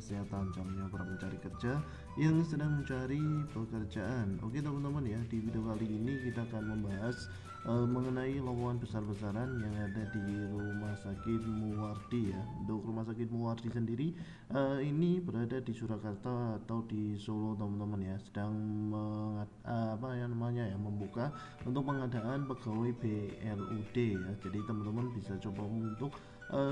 kesehatan, channelnya para pencari kerja yang sedang mencari pekerjaan. Oke teman-teman ya, di video kali ini kita akan membahas mengenai lowongan besar-besaran yang ada di Rumah Sakit Muwardi ya. Untuk Rumah Sakit Muwardi sendiri ini berada di Surakarta atau di Solo teman-teman ya, sedang membuka untuk pengadaan pegawai BLUD ya. Jadi teman-teman bisa coba untuk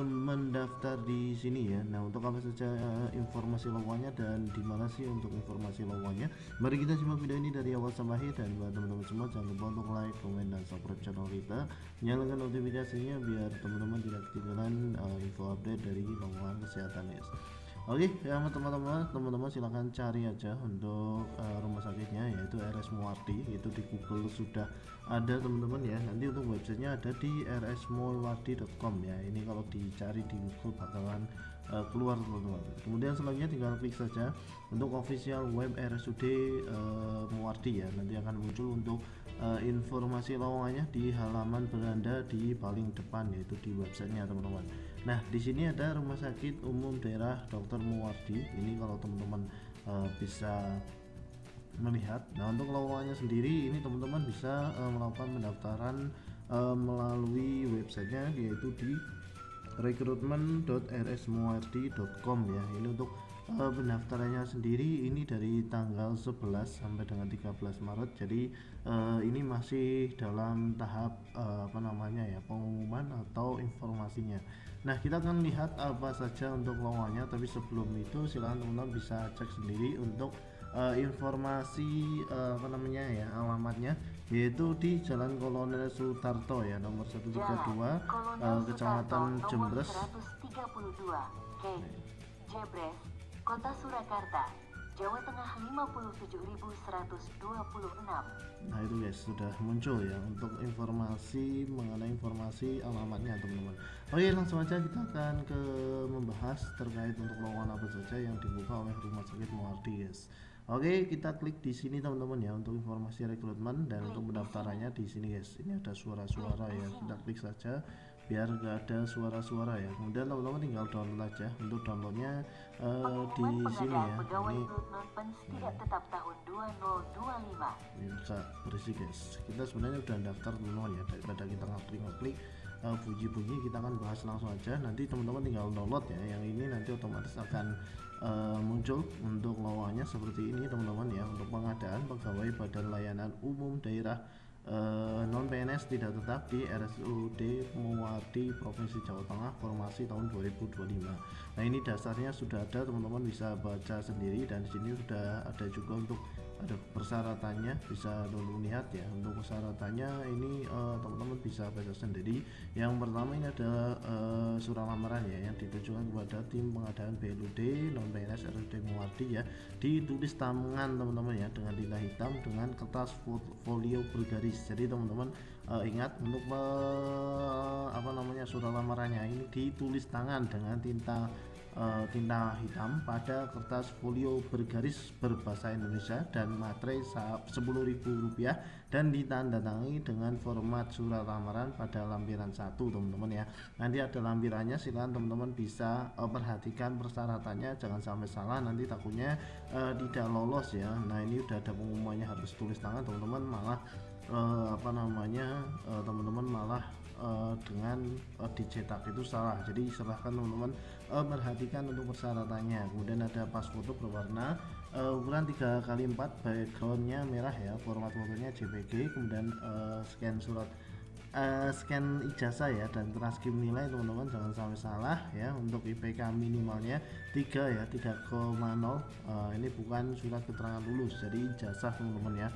mendaftar di sini ya. Nah, untuk apa saja informasi lowongannya dan di mana sih untuk informasi lowongannya? Mari kita simak video ini dari awal sampai akhir, dan buat teman-teman semua jangan lupa untuk like, komen, dan subscribe channel kita. Nyalakan notifikasinya biar teman-teman tidak ketinggalan info update dari lowongan kesehatan ya. Oke ya teman-teman silahkan cari aja untuk rumah sakitnya, yaitu RS Muwardi. Itu di Google sudah ada teman-teman ya. Nanti untuk websitenya ada di rsmuwardi.com ya. Ini kalau dicari di Google bakalan keluar teman-teman. Kemudian selanjutnya tinggal klik saja untuk official web RSUD Muwardi ya. Nanti akan muncul untuk informasi lowongannya di halaman beranda di paling depan, yaitu di websitenya teman-teman. Nah, di sini ada Rumah Sakit Umum Daerah Dr. Muwardi. Ini kalau teman-teman bisa melihat. Nah, untuk lowongannya sendiri ini teman-teman bisa melakukan pendaftaran melalui websitenya, yaitu di recruitment.rsmuwardi.com ya. Ini untuk pendaftarannya sendiri ini dari tanggal 11 sampai dengan 13 Maret. Jadi ini masih dalam tahap pengumuman atau informasinya. Nah, kita akan lihat apa saja untuk lowongannya, tapi sebelum itu silahkan teman-teman bisa cek sendiri untuk informasi alamatnya, yaitu di Jalan Kolonel Sutarto ya, nomor 132 Kecamatan Jembres, Jebres, Kota Surakarta, Jawa Tengah 57.126. Nah itu guys, sudah muncul ya untuk informasi mengenai informasi alamatnya teman-teman. Oke, langsung aja kita akan membahas terkait untuk lowongan apa saja yang dibuka oleh Rumah Sakit Muwardi guys. Oke, kita klik di sini teman-teman ya untuk informasi rekrutmen, dan untuk pendaftarannya di sini guys. Ini ada suara-suara ya, kita klik saja biar gak ada suara-suara ya. Kemudian teman-teman tinggal download aja. Untuk downloadnya di sini ya. Ini tetap tahun 2025. Ini bisa berisik guys. Kita sebenarnya udah daftar teman-teman ya, daripada kita ngeklik bunyi-bunyi, kita akan bahas langsung aja. Nanti teman-teman tinggal download ya. Yang ini nanti otomatis akan muncul untuk lowongannya seperti ini teman-teman ya. Untuk pengadaan pegawai Badan Layanan Umum Daerah non PNS tidak tetap di RSUD Muwardi Provinsi Jawa Tengah, formasi tahun 2025. Nah, ini dasarnya sudah ada teman-teman, bisa baca sendiri, dan di sini sudah ada juga untuk ada persyaratannya, bisa dulu lihat ya. Untuk persyaratannya ini teman-teman bisa baca sendiri. Yang pertama ini ada surat lamaran ya, yang ditujukan kepada tim pengadaan BLUD non PNS RSUD Muwardi ya, ditulis tangan teman-teman ya dengan tinta hitam dengan kertas folio bergaris. Jadi teman-teman ingat untuk surat lamarannya ini ditulis tangan dengan tinta hitam pada kertas folio bergaris berbahasa Indonesia dan materai Rp10.000, dan ditandatangani dengan format surat lamaran pada lampiran 1 teman-teman ya. Nanti ada lampirannya, silahkan teman-teman bisa perhatikan persyaratannya, jangan sampai salah, nanti takutnya tidak lolos ya. Nah, ini udah ada pengumumannya harus tulis tangan teman-teman, malah teman-teman malah dengan dicetak itu salah. Jadi silahkan teman-teman perhatikan untuk persyaratannya. Kemudian ada pas foto berwarna ukuran 3x4, backgroundnya merah ya, format fotonya JPG. Kemudian scan ijazah ya, dan transkrip nilai teman-teman jangan sampai salah ya. Untuk IPK minimalnya 3 ya, 3,0. Ini bukan surat keterangan lulus, jadi ijazah teman-teman ya.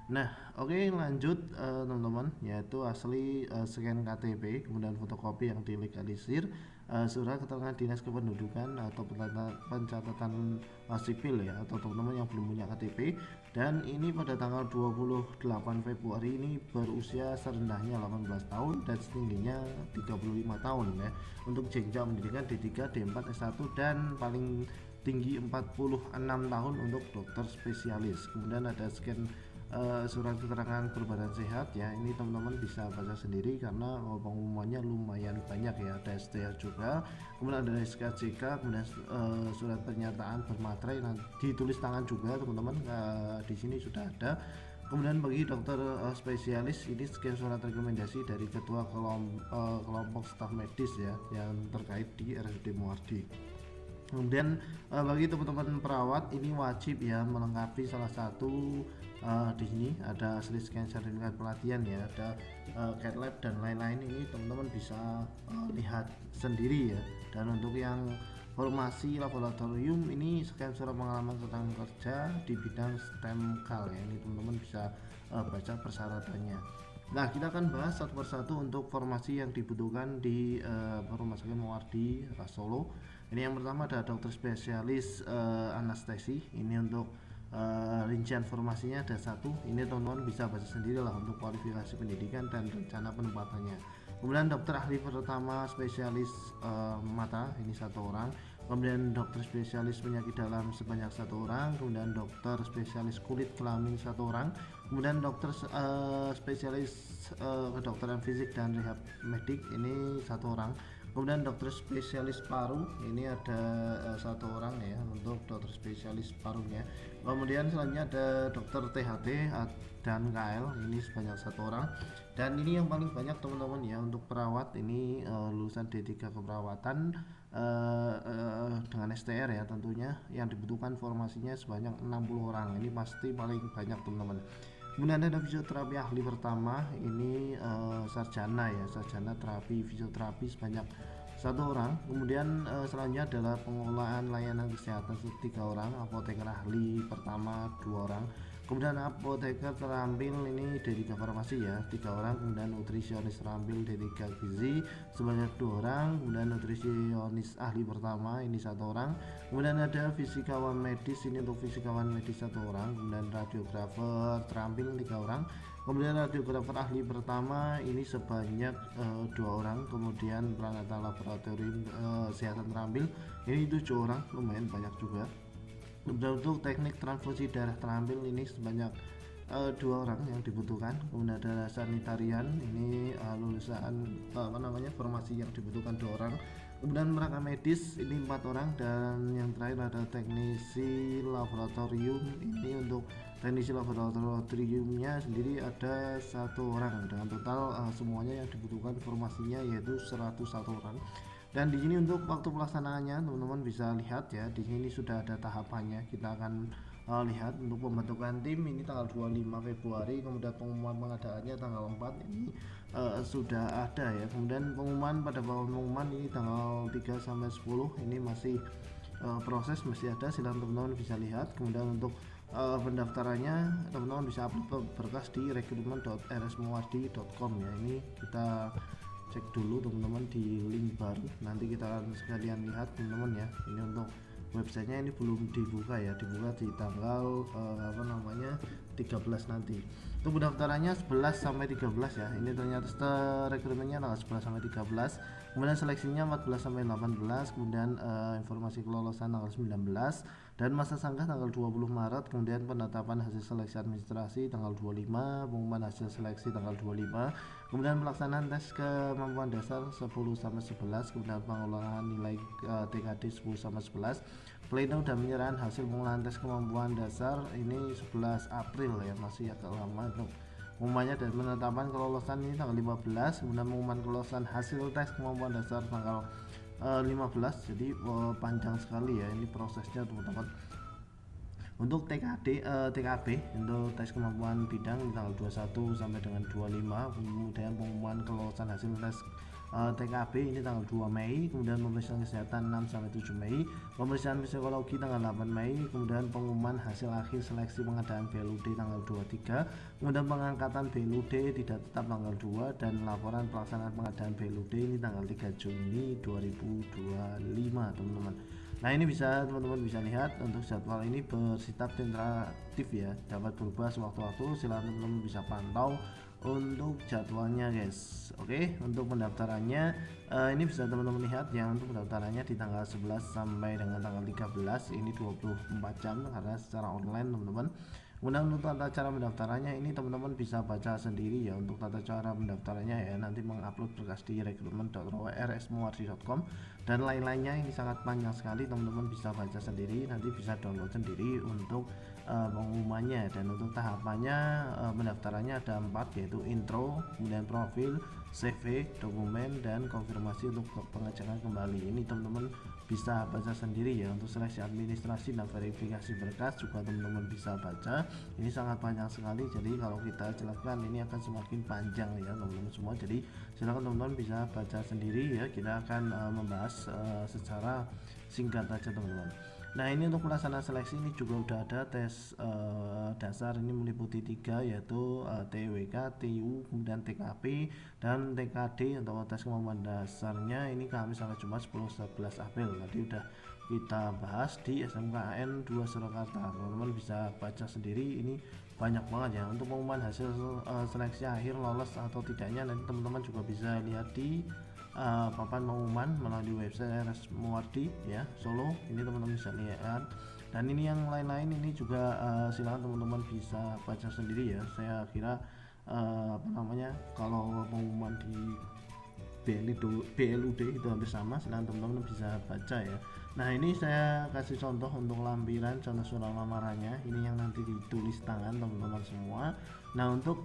Nah, oke, lanjut teman-teman, yaitu asli scan KTP, kemudian fotokopi yang dilegalisir, surat keterangan dinas kependudukan atau pencatatan sipil ya, atau teman-teman yang belum punya KTP, dan ini pada tanggal 28 Februari ini berusia serendahnya 18 tahun dan setingginya 35 tahun ya. Untuk jenjang pendidikan D3, D4, S1, dan paling tinggi 46 tahun untuk dokter spesialis. Kemudian ada scan surat keterangan berbadan sehat ya, ini teman-teman bisa baca sendiri karena pengumumannya lumayan banyak ya. Ada STR juga, kemudian ada SKCK, kemudian surat pernyataan bermaterai ditulis tangan juga teman-teman, di sini sudah ada. Kemudian bagi dokter spesialis, ini sekian surat rekomendasi dari ketua kelompok staf medis ya yang terkait di RSUD Muardi. Kemudian bagi teman-teman perawat, ini wajib ya melengkapi salah satu di sini ada hasil scan sertifikat pelatihan ya, ada CAT lab dan lain-lain. Ini teman-teman bisa lihat sendiri ya. Dan untuk yang formasi laboratorium, ini scan surat pengalaman tentang kerja di bidang STEMKAL ya, ini teman-teman bisa baca persyaratannya. Nah, kita akan bahas satu persatu untuk formasi yang dibutuhkan di Rumah Sakit Muardi Solo. Ini yang pertama ada dokter spesialis anestesi. Ini untuk rincian formasinya ada satu. Ini teman-teman bisa baca sendiri lah untuk kualifikasi pendidikan dan rencana penempatannya. Kemudian dokter ahli pertama spesialis mata, ini satu orang. Kemudian dokter spesialis penyakit dalam sebanyak satu orang. Kemudian dokter spesialis kulit kelamin satu orang. Kemudian dokter spesialis kedokteran fisik dan rehab medik, ini satu orang. Kemudian dokter spesialis paru, ini ada satu orang ya untuk dokter spesialis parunya. Kemudian selanjutnya ada dokter THT dan KL, ini sebanyak satu orang. Dan ini yang paling banyak teman-teman ya untuk perawat, ini lulusan D3 keperawatan dengan STR ya tentunya, yang dibutuhkan formasinya sebanyak 60 orang. Ini pasti paling banyak teman-teman. Kemudian ada fisioterapi ahli pertama, ini sarjana ya, sarjana terapi fisioterapi sebanyak satu orang. Kemudian selanjutnya adalah pengelolaan layanan kesehatan 3 orang, apoteker ahli pertama 2 orang. Kemudian apoteker terampil ini D3 farmasi ya 3 orang. Kemudian nutrisionis terampil D3 gizi sebanyak 2 orang. Kemudian nutrisionis ahli pertama ini 1 orang. Kemudian ada fisikawan medis, ini untuk fisikawan medis 1 orang. Kemudian radiografer terampil 3 orang. Kemudian radiografer ahli pertama ini sebanyak 2 orang. Kemudian peralatan laboratorium kesehatan terampil ini 7 orang, lumayan banyak juga. Untuk teknik transfusi darah terampil ini sebanyak 2 orang yang dibutuhkan. Kemudian ada sanitarian, ini lulusan formasi yang dibutuhkan 2 orang. Kemudian merangkap medis ini 4 orang. Dan yang terakhir ada teknisi laboratorium, ini untuk teknisi laboratoriumnya sendiri ada 1 orang. Dengan total semuanya yang dibutuhkan formasinya yaitu 101 orang. Dan di sini untuk waktu pelaksanaannya teman-teman bisa lihat ya, di sini sudah ada tahapannya. Kita akan lihat untuk pembentukan tim ini tanggal 25 Februari, kemudian pengumuman pengadaannya tanggal 4 ini sudah ada ya. Kemudian pengumuman pada pengumuman ini tanggal 3 sampai 10 ini masih proses, masih ada, silahkan teman-teman bisa lihat. Kemudian untuk pendaftarannya teman-teman bisa upload berkas di rekrutmen.rsmuardi.com ya. Ini kita cek dulu teman-teman di link baru, nanti kita akan sekalian lihat teman-teman ya. Ini untuk websitenya ini belum dibuka ya, dibuka di tanggal 13 nanti. Untuk pendaftarannya 11 sampai 13 ya. Ini ternyata rekrutmennya tanggal 11 sampai 13. Kemudian seleksinya 14 sampai 18. Kemudian informasi kelolosan tanggal 19 dan masa sanggah tanggal 20 Maret. Kemudian penetapan hasil seleksi administrasi tanggal 25, pengumuman hasil seleksi tanggal 25. Kemudian pelaksanaan tes kemampuan dasar 10 sampai 11. Kemudian pengolahan nilai TKD 10 sampai 11. Pleno dan penyerahan hasil pengolahan tes kemampuan dasar ini 11 April ya, masih agak lama itu pengumumannya. Dan penetapan kelolosan ini tanggal 15. Kemudian pengumuman kelolosan hasil tes kemampuan dasar tanggal 15. Jadi panjang sekali ya ini prosesnya teman-teman. Untuk TKB untuk tes kemampuan bidang di tanggal 21 sampai dengan 25. Kemudian pengumuman kelolosan hasil tes TKB ini tanggal 2 Mei. Kemudian pemeriksaan kesehatan 6 sampai 7 Mei. Pemeriksaan psikologi tanggal 8 Mei. Kemudian pengumuman hasil akhir seleksi pengadaan BLUD tanggal 23. Kemudian pengangkatan BLUD tidak tetap tanggal 2 dan laporan pelaksanaan pengadaan BLUD ini tanggal 3 Juni 2025 teman-teman. Nah, ini bisa teman-teman bisa lihat untuk jadwal ini bersifat tentatif ya, dapat berubah sewaktu-waktu. Silahkan teman-teman bisa pantau untuk jadwalnya guys. Oke, untuk pendaftarannya ini bisa teman-teman lihat ya, untuk pendaftarannya di tanggal 11 sampai dengan tanggal 13 ini 24 jam karena secara online teman-teman. Kemudian untuk tata cara pendaftarannya ini teman-teman bisa baca sendiri ya. Untuk tata cara pendaftarannya ya, nanti mengupload berkas di recruitment.rsmuardi.com dan lain-lainnya. Ini sangat panjang sekali, teman-teman bisa baca sendiri, nanti bisa download sendiri untuk pengumumannya. Dan untuk tahapannya pendaftarannya ada 4, yaitu intro, kemudian profil, CV, dokumen, dan konfirmasi untuk pengecekan kembali. Ini teman-teman bisa baca sendiri ya. Untuk seleksi administrasi dan verifikasi berkas juga teman-teman bisa baca. Ini sangat panjang sekali, jadi kalau kita jelaskan ini akan semakin panjang ya teman-teman semua. Jadi silakan teman-teman bisa baca sendiri ya. Kita akan membahas secara singkat aja teman-teman. Nah, ini untuk pelaksanaan seleksi ini juga udah ada tes dasar, ini meliputi 3, yaitu TWK, TU, kemudian TKP dan TKD. Untuk tes kemampuan dasarnya ini Kamis sampai Jumat 10-11 April. Tadi udah kita bahas di SMKN 2 Surakarta. Teman-teman bisa baca sendiri, ini banyak banget ya. Untuk pengumuman hasil seleksi akhir lolos atau tidaknya nanti teman-teman juga bisa lihat di papan pengumuman melalui website RS Muardi ya Solo. Ini teman-teman bisa lihat, dan ini yang lain-lain ini juga silakan teman-teman bisa baca sendiri ya. Saya kira kalau pengumuman di BLUD itu hampir sama, silakan teman-teman bisa baca ya. Nah, ini saya kasih contoh untuk lampiran, contoh surat lamarannya ini yang nanti ditulis tangan teman-teman semua. Nah, untuk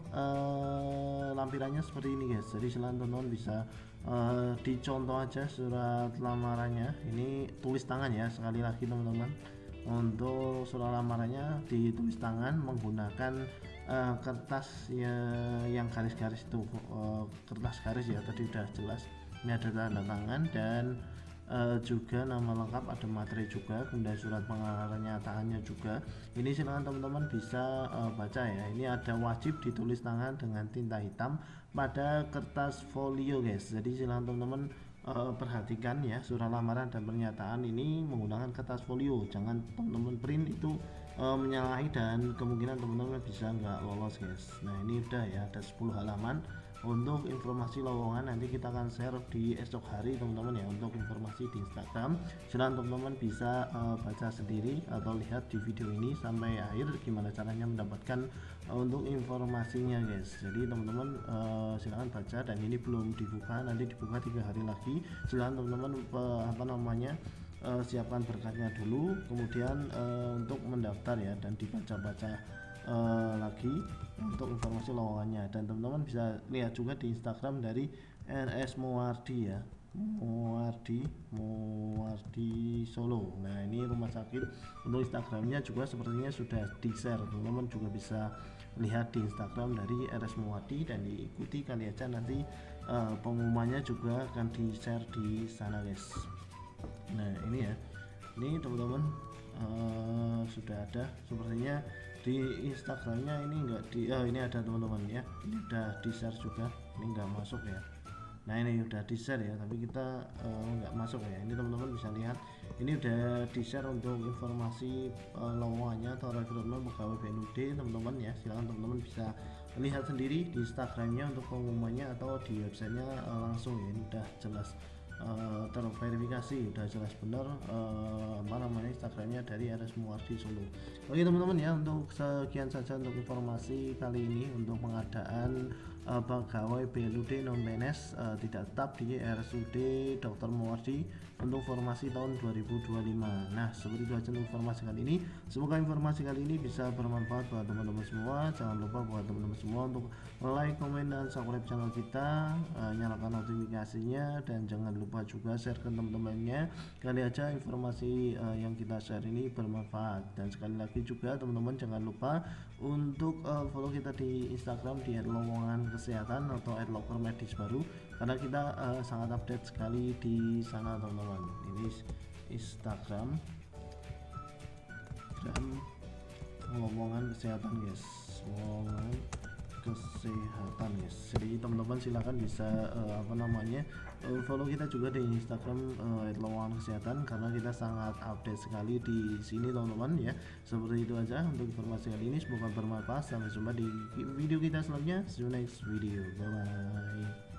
lampirannya seperti ini guys, jadi silakan teman-teman bisa dicontoh aja surat lamarannya, ini tulis tangan ya. Sekali lagi teman-teman, untuk surat lamarannya ditulis tangan menggunakan kertas yang garis-garis itu, kertas garis ya, tadi udah jelas. Ini ada tanda tangan dan juga nama lengkap, ada materi juga, kemudian surat penganyataannya juga. Ini silakan teman-teman bisa baca ya. Ini ada wajib ditulis tangan dengan tinta hitam pada kertas folio guys. Jadi silakan teman-teman perhatikan ya, surat lamaran dan pernyataan ini menggunakan kertas folio. Jangan teman-teman print, itu menyalahi dan kemungkinan teman-teman bisa nggak lolos guys. Nah, ini udah ya, ada 10 halaman. Untuk informasi lowongan nanti kita akan share di esok hari teman-teman ya. Untuk informasi di Instagram silahkan teman-teman bisa baca sendiri atau lihat di video ini sampai akhir gimana caranya mendapatkan untuk informasinya guys. Jadi teman-teman silahkan baca, dan ini belum dibuka, nanti dibuka 3 hari lagi. Silahkan teman-teman siapkan berkasnya dulu, kemudian untuk mendaftar ya, dan dibaca-baca lagi untuk informasi lowongannya. Dan teman-teman bisa lihat juga di Instagram dari RS Muardi ya, Muardi Solo. Nah, ini rumah sakit. Untuk Instagramnya juga sepertinya sudah di share, teman-teman juga bisa lihat di Instagram dari RS Muardi dan diikuti kali aja. Nanti pengumumannya juga akan di share di sana guys. Nah, ini ya, ini teman-teman sudah ada sepertinya di Instagramnya. Ini enggak di ini ada teman-teman ya, ini udah di share juga, ini enggak masuk ya. Nah, ini udah di share ya, tapi kita enggak masuk ya. Ini teman-teman bisa lihat, ini udah di share untuk informasi lowongannya atau rekrutmen pegawai BLUD teman-teman ya. Silahkan teman-teman bisa lihat sendiri di Instagramnya untuk pengumumannya atau di websitenya langsung ya. Ini udah jelas terverifikasi, udah jelas benar Instagramnya dari RS Muardi Solo. Oke teman-teman ya, untuk sekian saja untuk informasi kali ini untuk pengadaan pegawai BLUD non PNS tidak tetap di RSUD Dr. Muardi untuk formasi tahun 2025. Nah, seperti itu aja untuk informasi kali ini. Semoga informasi kali ini bisa bermanfaat buat teman-teman semua. Jangan lupa buat teman-teman semua untuk like, komen, dan subscribe channel kita, nyalakan notifikasinya, dan jangan lupa juga share ke teman-temannya. Kali aja informasi yang kita share ini bermanfaat. Dan sekali lagi juga teman-teman jangan lupa untuk follow kita di Instagram di @lowongan_kesehatan atau @lokermedis baru, karena kita sangat update sekali di sana teman-teman. Ini Instagram dan lowongan kesehatan guys, lowongan kesehatan guys. Jadi teman-teman silahkan bisa follow kita juga di Instagram lowongan kesehatan, karena kita sangat update sekali di sini teman-teman ya. Seperti itu aja untuk informasi kali ini, semoga bermanfaat. Sampai jumpa di video kita selanjutnya. See you next video, bye bye.